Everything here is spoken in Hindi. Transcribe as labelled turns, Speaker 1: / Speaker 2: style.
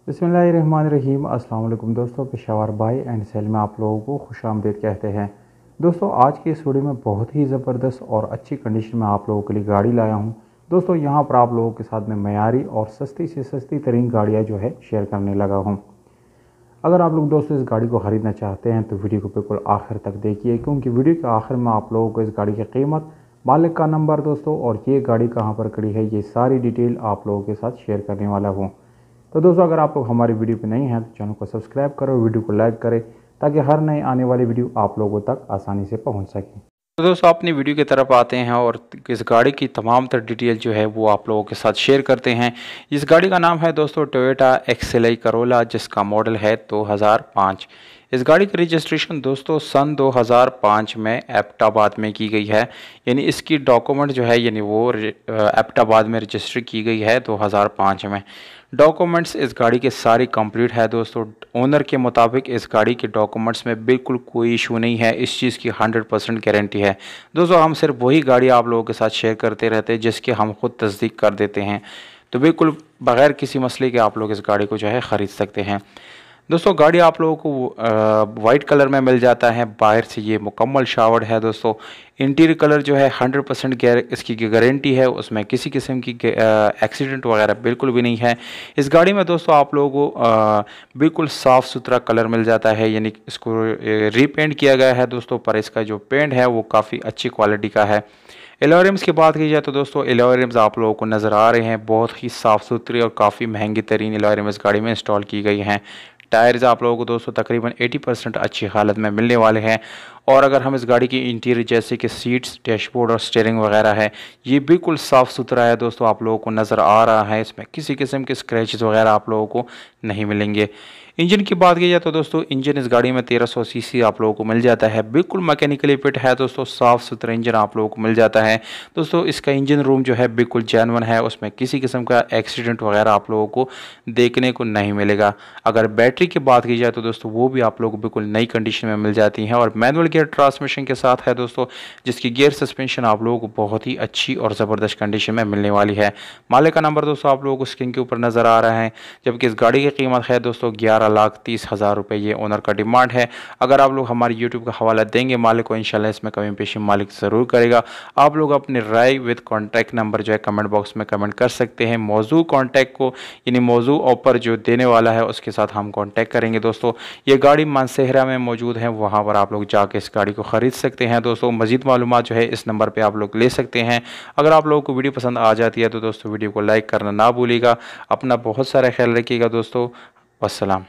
Speaker 1: बिस्मिल्लाहिर्रहमानिर्रहीम। अस्सलाम वालेकुम दोस्तों, पेशावर बाई एंड सेल में आप लोगों को खुशामदीद कहते हैं। दोस्तों, आज की इस वीडियो में बहुत ही ज़बरदस्त और अच्छी कंडीशन में आप लोगों के लिए गाड़ी लाया हूं। दोस्तों, यहां पर आप लोगों के साथ में मयारी और सस्ती से सस्ती तरीन गाड़ियां जो है शेयर करने लगा हूं। अगर आप लोग दोस्तों इस गाड़ी को ख़रीदना चाहते हैं तो वीडियो को बिल्कुल आखिर तक देखिए, क्योंकि वीडियो के आखिर में आप लोगों को इस गाड़ी की कीमत, मालिक का नंबर दोस्तों और ये गाड़ी कहाँ पर खड़ी है, ये सारी डिटेल आप लोगों के साथ शेयर करने वाला हूँ। तो दोस्तों, अगर आप लोग हमारी वीडियो पे नहीं हैं तो चैनल को सब्सक्राइब करो, वीडियो को लाइक करें, ताकि हर नई आने वाली वीडियो आप लोगों तक आसानी से पहुंच सके। तो दोस्तों, अपनी वीडियो की तरफ आते हैं और इस गाड़ी की तमाम तर डिटेल जो है वो आप लोगों के साथ शेयर करते हैं। इस गाड़ी का नाम है दोस्तों टोयोटा एक्सएलआई करोला, जिसका मॉडल है 2005। इस गाड़ी की रजिस्ट्रेशन दोस्तों सन 2005 में एबटाबाद में की गई है, यानी इसकी डॉक्यूमेंट जो है यानी वो एबटाबाद में रजिस्टर की गई है 2005 में। डॉक्यूमेंट्स इस गाड़ी के सारी कंप्लीट है दोस्तों। ओनर के मुताबिक इस गाड़ी के डॉक्यूमेंट्स में बिल्कुल कोई इशू नहीं है, इस चीज़ की 100% गारंटी है। दोस्तों, हम सिर्फ वही गाड़ी आप लोगों के साथ शेयर करते रहते हैं जिसके हम खुद तस्दीक कर देते हैं, तो बिल्कुल बगैर किसी मसले के आप लोग इस गाड़ी को जो है ख़रीद सकते हैं। दोस्तों, गाड़ी आप लोगों को वाइट कलर में मिल जाता है, बाहर से ये मुकम्मल शावर्ड है दोस्तों। इंटीरियर कलर जो है 100% इसकी गारंटी है, उसमें किसी किस्म की एक्सीडेंट वगैरह बिल्कुल भी नहीं है। इस गाड़ी में दोस्तों आप लोगों को बिल्कुल साफ़ सुथरा कलर मिल जाता है, यानी इसको रीपेंट किया गया है दोस्तों, पर इसका जो पेंट है वो काफ़ी अच्छी क्वालिटी का है। एलॉय रिम्स की बात की जाए तो दोस्तों एलॉय रिम्स आप लोगों को नज़र आ रहे हैं, बहुत ही साफ़ सुथरी और काफ़ी महंगी तरीन एलॉय रिम्स गाड़ी में इंस्टॉल की गई हैं। टायर्स आप लोगों को दोस्तों तकरीबन 80% अच्छी हालत में मिलने वाले हैं। और अगर हम इस गाड़ी की इंटीरियर जैसे कि सीट्स, डैशबोर्ड और स्टीयरिंग वगैरह है, ये बिल्कुल साफ़ सुथरा है दोस्तों, आप लोगों को नज़र आ रहा है। इसमें किसी किस्म के स्क्रैचेस वगैरह आप लोगों को नहीं मिलेंगे। इंजन की बात की जाए तो दोस्तों इंजन इस गाड़ी में 1300 सीसी आप लोगों को मिल जाता है, बिल्कुल मैकेनिकली फिट है दोस्तों, साफ़ सुथरा इंजन आप लोगों को मिल जाता है। दोस्तों, इसका इंजन रूम जो है बिल्कुल जेन्युइन है, उसमें किसी किस्म का एक्सीडेंट वगैरह आप लोगों को देखने को नहीं मिलेगा। अगर बैटरी की बात की जाए तो दोस्तों वो भी आप लोगों को बिल्कुल नई कंडीशन में मिल जाती हैं और मैनुअल गियर ट्रांसमिशन के साथ है दोस्तों, जिसकी गियर सस्पेंशन आप लोगों को बहुत ही अच्छी और ज़बरदस्त कंडीशन में मिलने वाली है। मालिक का नंबर दोस्तों आप लोगों को स्क्रीन के ऊपर नज़र आ रहा है, जबकि इस गाड़ी की कीमत है दोस्तों 11,30,000 रुपये, ये ओनर का डिमांड है। अगर आप लोग हमारी यूट्यूब का हवाला देंगे मालिक को, इंशाल्लाह इसमें कमी पेशी मालिक ज़रूर करेगा। आप लोग अपनी राय विद कॉन्टैक्ट नंबर जो है कमेंट बॉक्स में कमेंट कर सकते हैं। मौजू कॉन्टैक्ट को यानी मौजू ऑफर जो देने वाला है उसके साथ हम कॉन्टैक्ट करेंगे दोस्तों। ये गाड़ी मानसेहरा में मौजूद है, वहाँ पर आप लोग जाके इस गाड़ी को ख़रीद सकते हैं दोस्तों। मज़ीद मालूमात जो है इस नंबर पर आप लोग ले सकते हैं। अगर आप लोगों को वीडियो पसंद आ जाती है तो दोस्तों वीडियो को लाइक करना ना भूलिएगा। अपना बहुत सारा ख्याल रखिएगा दोस्तों। वस्सलाम।